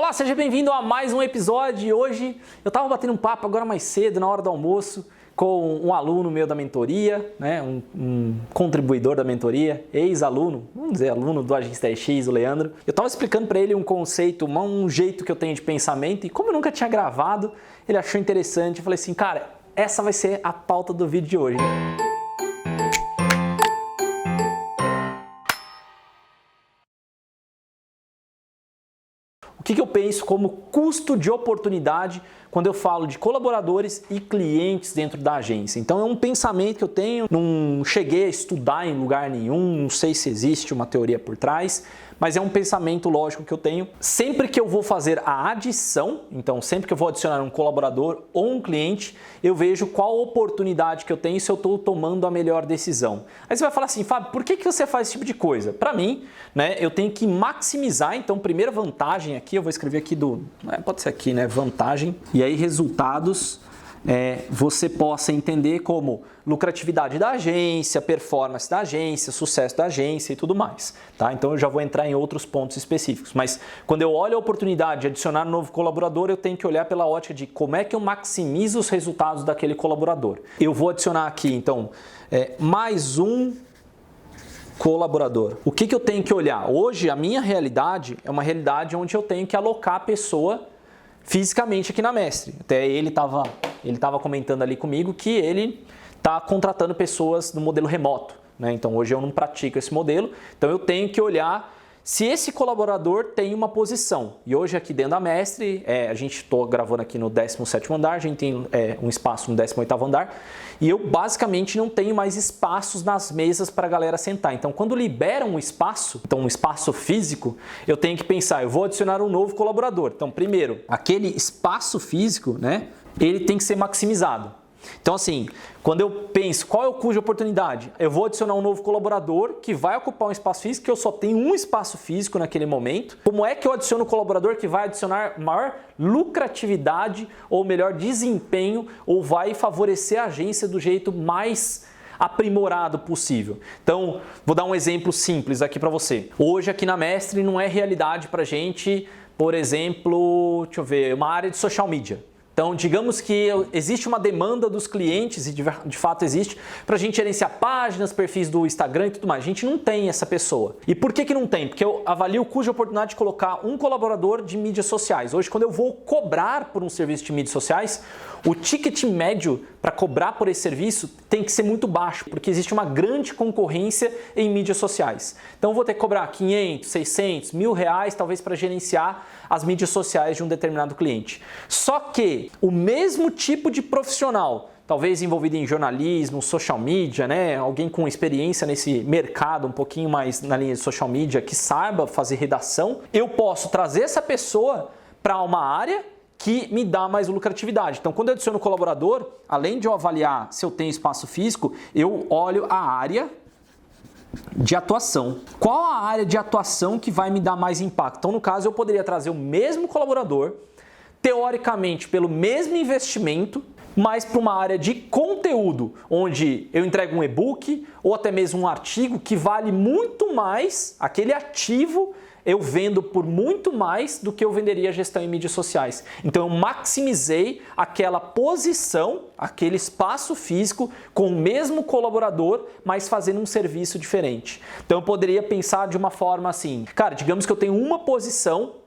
Olá, seja bem-vindo a mais um episódio. E hoje eu estava batendo um papo agora mais cedo, na hora do almoço, com um aluno meu da mentoria, né? um contribuidor da mentoria, ex-aluno, vamos dizer, aluno do Agência TRX, o Leandro. Eu estava explicando para ele um conceito, um jeito que eu tenho de pensamento, e como eu nunca tinha gravado, ele achou interessante. Eu falei assim, cara, essa vai ser a pauta do vídeo de hoje. O que eu penso como custo de oportunidade quando eu falo de colaboradores e clientes dentro da agência? Então é um pensamento que eu tenho, não cheguei a estudar em lugar nenhum, não sei se existe uma teoria por trás, mas é um pensamento lógico que eu tenho. Sempre que eu vou fazer a adição, então sempre que eu vou adicionar um colaborador ou um cliente, eu vejo qual oportunidade que eu tenho e se eu estou tomando a melhor decisão. Aí você vai falar assim, Fábio, por que você faz esse tipo de coisa? Para mim, né, eu tenho que maximizar, então primeira vantagem aqui, eu vou escrever aqui pode ser aqui, né, vantagem, e aí resultados, você possa entender como lucratividade da agência, performance da agência, sucesso da agência e tudo mais, tá? Então eu já vou entrar em outros pontos específicos, mas quando eu olho a oportunidade de adicionar um novo colaborador, eu tenho que olhar pela ótica de como é que eu maximizo os resultados daquele colaborador. Eu vou adicionar aqui, então, mais um colaborador. O que eu tenho que olhar? Hoje, a minha realidade é uma realidade onde eu tenho que alocar a pessoa fisicamente aqui na Mestre. Até ele estava comentando ali comigo que ele está contratando pessoas no modelo remoto, né? Então hoje eu não pratico esse modelo, então eu tenho que olhar se esse colaborador tem uma posição. E hoje aqui dentro da Mestre, a gente está gravando aqui no 17º andar, a gente tem um espaço no 18º andar, e eu basicamente não tenho mais espaços nas mesas para a galera sentar. Então quando libera um espaço, então um espaço físico, eu tenho que pensar, eu vou adicionar um novo colaborador. Então primeiro, aquele espaço físico, né, ele tem que ser maximizado. Então assim, quando eu penso qual é o custo de oportunidade, eu vou adicionar um novo colaborador que vai ocupar um espaço físico, que eu só tenho um espaço físico naquele momento. Como é que eu adiciono um colaborador que vai adicionar maior lucratividade ou melhor desempenho ou vai favorecer a agência do jeito mais aprimorado possível? Então, vou dar um exemplo simples aqui para você. Hoje aqui na Mestre não é realidade para gente, por exemplo, deixa eu ver, uma área de social media. Então, digamos que existe uma demanda dos clientes, e de fato existe, para a gente gerenciar páginas, perfis do Instagram e tudo mais. A gente não tem essa pessoa. E por que não tem? Porque eu avalio o custo de oportunidade de colocar um colaborador de mídias sociais. Hoje, quando eu vou cobrar por um serviço de mídias sociais, o ticket médio para cobrar por esse serviço tem que ser muito baixo, porque existe uma grande concorrência em mídias sociais. Então, eu vou ter que cobrar 500, 600, R$1.000, talvez, para gerenciar as mídias sociais de um determinado cliente. Só que o mesmo tipo de profissional, talvez envolvido em jornalismo, social media, né? Alguém com experiência nesse mercado, um pouquinho mais na linha de social media, que saiba fazer redação, eu posso trazer essa pessoa para uma área que me dá mais lucratividade. Então, quando eu adiciono colaborador, além de eu avaliar se eu tenho espaço físico, eu olho a área de atuação. Qual a área de atuação que vai me dar mais impacto? Então, no caso, eu poderia trazer o mesmo colaborador, teoricamente pelo mesmo investimento, mas para uma área de conteúdo, onde eu entrego um e-book ou até mesmo um artigo que vale muito mais, aquele ativo eu vendo por muito mais do que eu venderia a gestão em mídias sociais. Então eu maximizei aquela posição, aquele espaço físico com o mesmo colaborador, mas fazendo um serviço diferente. Então eu poderia pensar de uma forma assim, cara, digamos que eu tenho uma posição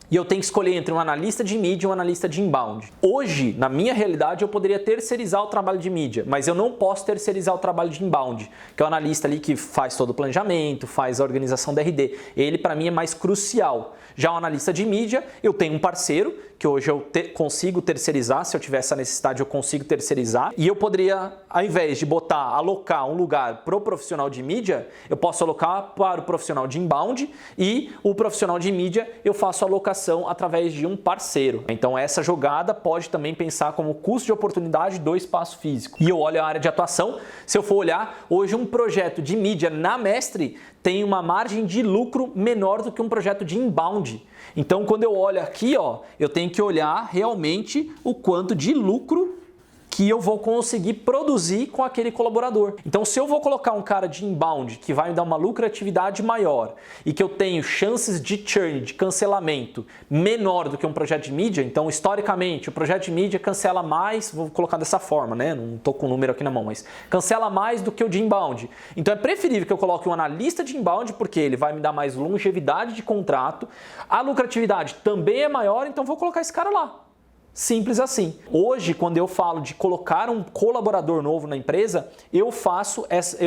e eu tenho que escolher entre um analista de mídia e um analista de inbound. Hoje, na minha realidade, eu poderia terceirizar o trabalho de mídia, mas eu não posso terceirizar o trabalho de inbound, que é o analista ali que faz todo o planejamento, faz a organização da RD. Ele, para mim, é mais crucial. Já o analista de mídia, eu tenho um parceiro, que hoje eu consigo terceirizar, se eu tiver essa necessidade eu consigo terceirizar, e eu poderia, ao invés de alocar um lugar para o profissional de mídia, eu posso alocar para o profissional de inbound e o profissional de mídia eu faço a alocação através de um parceiro. Então essa jogada pode também pensar como custo de oportunidade do espaço físico. E eu olho a área de atuação, se eu for olhar, hoje um projeto de mídia na Mestre tem uma margem de lucro menor do que um projeto de inbound. Então, quando eu olho aqui, eu tenho que olhar realmente o quanto de lucro que eu vou conseguir produzir com aquele colaborador. Então, se eu vou colocar um cara de inbound que vai me dar uma lucratividade maior e que eu tenho chances de churn, de cancelamento menor do que um projeto de mídia, então, historicamente, o projeto de mídia cancela mais, vou colocar dessa forma, né? Não estou com o número aqui na mão, mas cancela mais do que o de inbound. Então, é preferível que eu coloque um analista de inbound, porque ele vai me dar mais longevidade de contrato, a lucratividade também é maior, então vou colocar esse cara lá. Simples assim. Hoje, quando eu falo de colocar um colaborador novo na empresa, eu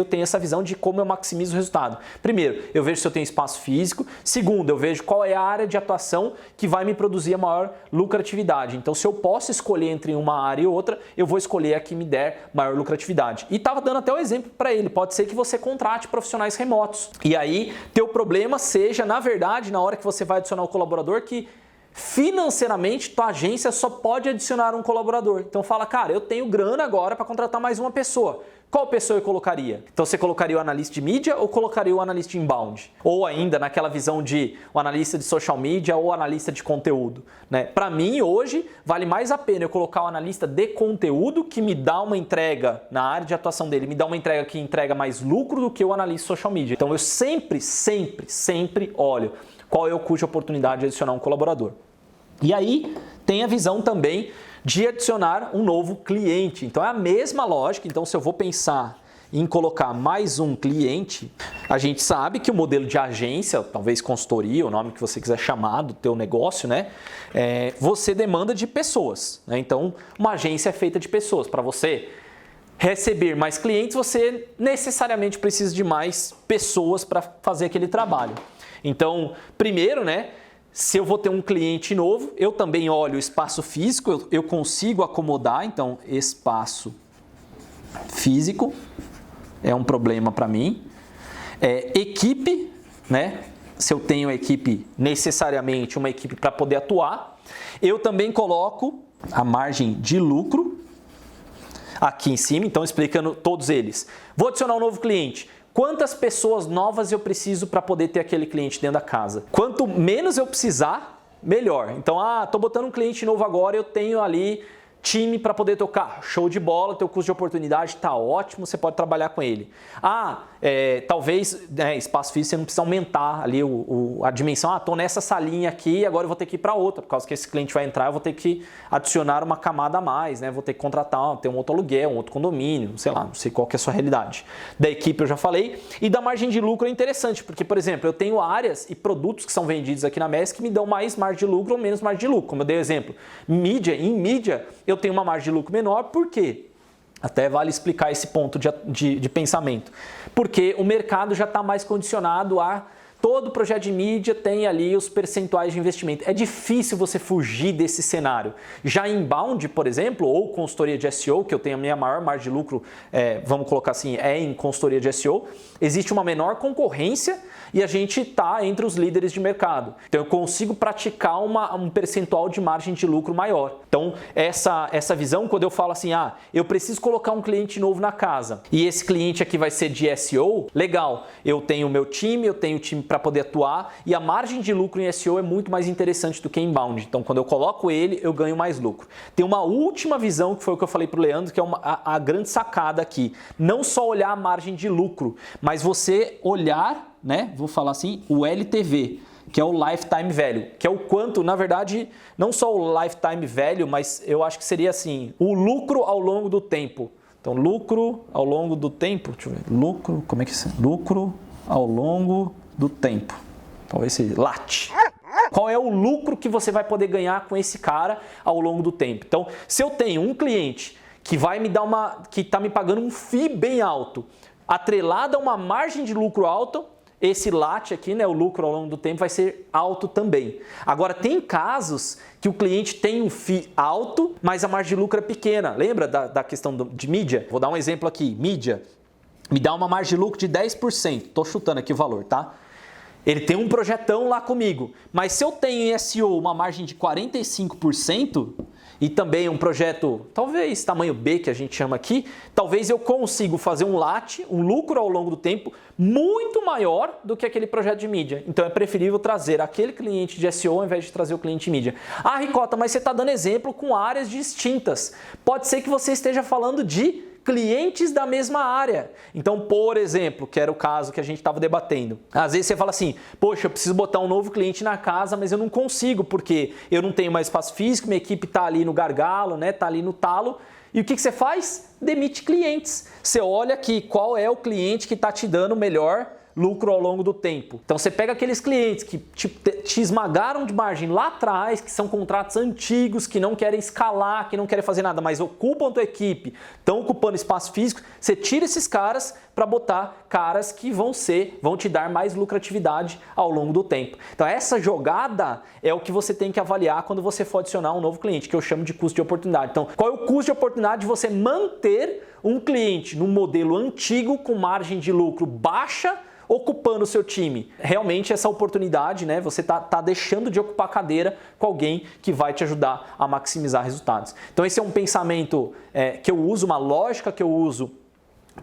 tenho essa visão de como eu maximizo o resultado. Primeiro, eu vejo se eu tenho espaço físico. Segundo, eu vejo qual é a área de atuação que vai me produzir a maior lucratividade. Então, se eu posso escolher entre uma área e outra, eu vou escolher a que me der maior lucratividade. E estava dando até um exemplo para ele. Pode ser que você contrate profissionais remotos. E aí, teu problema seja, na verdade, na hora que você vai adicionar o colaborador, que financeiramente, tua agência só pode adicionar um colaborador. Então fala, cara, eu tenho grana agora para contratar mais uma pessoa. Qual pessoa eu colocaria? Então você colocaria o analista de mídia ou colocaria o analista de inbound? Ou ainda naquela visão de o analista de social media ou analista de conteúdo, né? Para mim, hoje, vale mais a pena eu colocar o analista de conteúdo que me dá uma entrega na área de atuação dele, me dá uma entrega que entrega mais lucro do que o analista de social media. Então eu sempre olho qual é o custo de oportunidade de adicionar um colaborador. E aí tem a visão também de adicionar um novo cliente. Então é a mesma lógica. Então se eu vou pensar em colocar mais um cliente, a gente sabe que o modelo de agência, talvez consultoria, o nome que você quiser chamar do teu negócio, né? Você demanda de pessoas, né? Então uma agência é feita de pessoas. Para você receber mais clientes, você necessariamente precisa de mais pessoas para fazer aquele trabalho. Então, primeiro, né? Se eu vou ter um cliente novo, eu também olho o espaço físico, eu consigo acomodar, então espaço físico é um problema para mim. Equipe, né? Se eu tenho equipe, necessariamente uma equipe para poder atuar. Eu também coloco a margem de lucro aqui em cima, então explicando todos eles. Vou adicionar um novo cliente. Quantas pessoas novas eu preciso para poder ter aquele cliente dentro da casa? Quanto menos eu precisar, melhor. Então, estou botando um cliente novo agora, eu tenho ali time para poder tocar. Show de bola, teu custo de oportunidade está ótimo, você pode trabalhar com ele. Talvez espaço físico você não precisa aumentar ali a dimensão. Estou nessa salinha aqui, agora eu vou ter que ir para outra, por causa que esse cliente vai entrar, eu vou ter que adicionar uma camada a mais, né? Vou ter que contratar, ter um outro aluguel, um outro condomínio, sei lá, não sei qual que é a sua realidade. Da equipe eu já falei. E da margem de lucro é interessante, porque, por exemplo, eu tenho áreas e produtos que são vendidos aqui na MESC que me dão mais margem de lucro ou menos margem de lucro. Como eu dei o exemplo, em mídia, eu tenho uma margem de lucro menor, por quê? Até vale explicar esse ponto de pensamento. Porque o mercado já está mais condicionado a todo projeto de mídia tem ali os percentuais de investimento. É difícil você fugir desse cenário. Já em inbound, por exemplo, ou consultoria de SEO, que eu tenho a minha maior margem de lucro, vamos colocar assim, em consultoria de SEO, existe uma menor concorrência e a gente está entre os líderes de mercado. Então eu consigo praticar um percentual de margem de lucro maior. Então essa visão, quando eu falo assim, eu preciso colocar um cliente novo na casa e esse cliente aqui vai ser de SEO, legal, eu tenho o meu time, eu tenho o time para poder atuar e a margem de lucro em SEO é muito mais interessante do que inbound. Então quando eu coloco ele, eu ganho mais lucro. Tem uma última visão, que foi o que eu falei para o Leandro, que é a grande sacada aqui. Não só olhar a margem de lucro, mas você olhar, né, vou falar assim, o LTV, que é o Lifetime Value, que é o quanto, na verdade, não só o Lifetime Value, mas eu acho que seria assim, o lucro ao longo do tempo. Então, lucro ao longo do tempo, deixa eu ver, lucro, como é que é? Lucro ao longo do tempo. Talvez seja LAT. Qual é o lucro que você vai poder ganhar com esse cara ao longo do tempo? Então, se eu tenho um cliente que vai me dar que está me pagando um FII bem alto, atrelado a uma margem de lucro alta, esse LAT aqui, né, o lucro ao longo do tempo, vai ser alto também. Agora, tem casos que o cliente tem um FII alto, mas a margem de lucro é pequena. Lembra da questão de mídia? Vou dar um exemplo aqui. Mídia me dá uma margem de lucro de 10%. Estou chutando aqui o valor, tá? Ele tem um projetão lá comigo. Mas se eu tenho em SEO uma margem de 45%, e também um projeto, talvez tamanho B, que a gente chama aqui, talvez eu consiga fazer um LAT, um lucro ao longo do tempo, muito maior do que aquele projeto de mídia. Então é preferível trazer aquele cliente de SEO ao invés de trazer o cliente de mídia. Ah, Ricota, mas você está dando exemplo com áreas distintas. Pode ser que você esteja falando de clientes da mesma área. Então, por exemplo, que era o caso que a gente estava debatendo. Às vezes você fala assim, poxa, eu preciso botar um novo cliente na casa, mas eu não consigo porque eu não tenho mais espaço físico, minha equipe está ali no gargalo, né? Está ali no talo. E o que você faz? Demite clientes. Você olha aqui qual é o cliente que está te dando o melhor lucro ao longo do tempo. Então você pega aqueles clientes que te esmagaram de margem lá atrás, que são contratos antigos, que não querem escalar, que não querem fazer nada, mas ocupam a tua equipe, estão ocupando espaço físico, você tira esses caras para botar caras que vão te dar mais lucratividade ao longo do tempo. Então essa jogada é o que você tem que avaliar quando você for adicionar um novo cliente, que eu chamo de custo de oportunidade. Então, qual é o custo de oportunidade de você manter um cliente no modelo antigo com margem de lucro baixa, ocupando o seu time? Realmente essa oportunidade, né? Você tá deixando de ocupar a cadeira com alguém que vai te ajudar a maximizar resultados. Então esse é um pensamento que eu uso, uma lógica que eu uso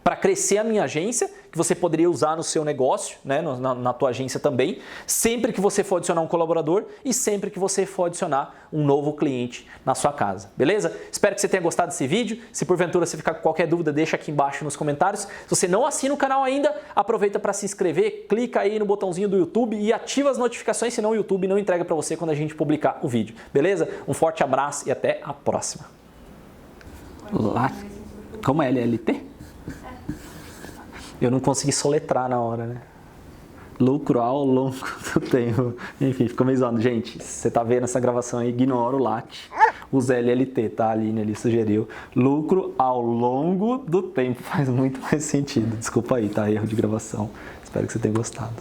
para crescer a minha agência, que você poderia usar no seu negócio, né, na tua agência também, sempre que você for adicionar um colaborador e sempre que você for adicionar um novo cliente na sua casa, beleza? Espero que você tenha gostado desse vídeo. Se porventura você ficar com qualquer dúvida, deixa aqui embaixo nos comentários. Se você não assina o canal ainda, aproveita para se inscrever, clica aí no botãozinho do YouTube e ativa as notificações, senão o YouTube não entrega para você quando a gente publicar o vídeo, beleza? Um forte abraço e até a próxima. Como é LLT? Eu não consegui soletrar na hora, né? Lucro ao longo do tempo. Enfim, ficou meio zoado. Gente, você tá vendo essa gravação aí, ignora o LAT. Usa LLT, tá? A Aline ali sugeriu. Lucro ao longo do tempo. Faz muito mais sentido. Desculpa aí, tá? Erro de gravação. Espero que você tenha gostado.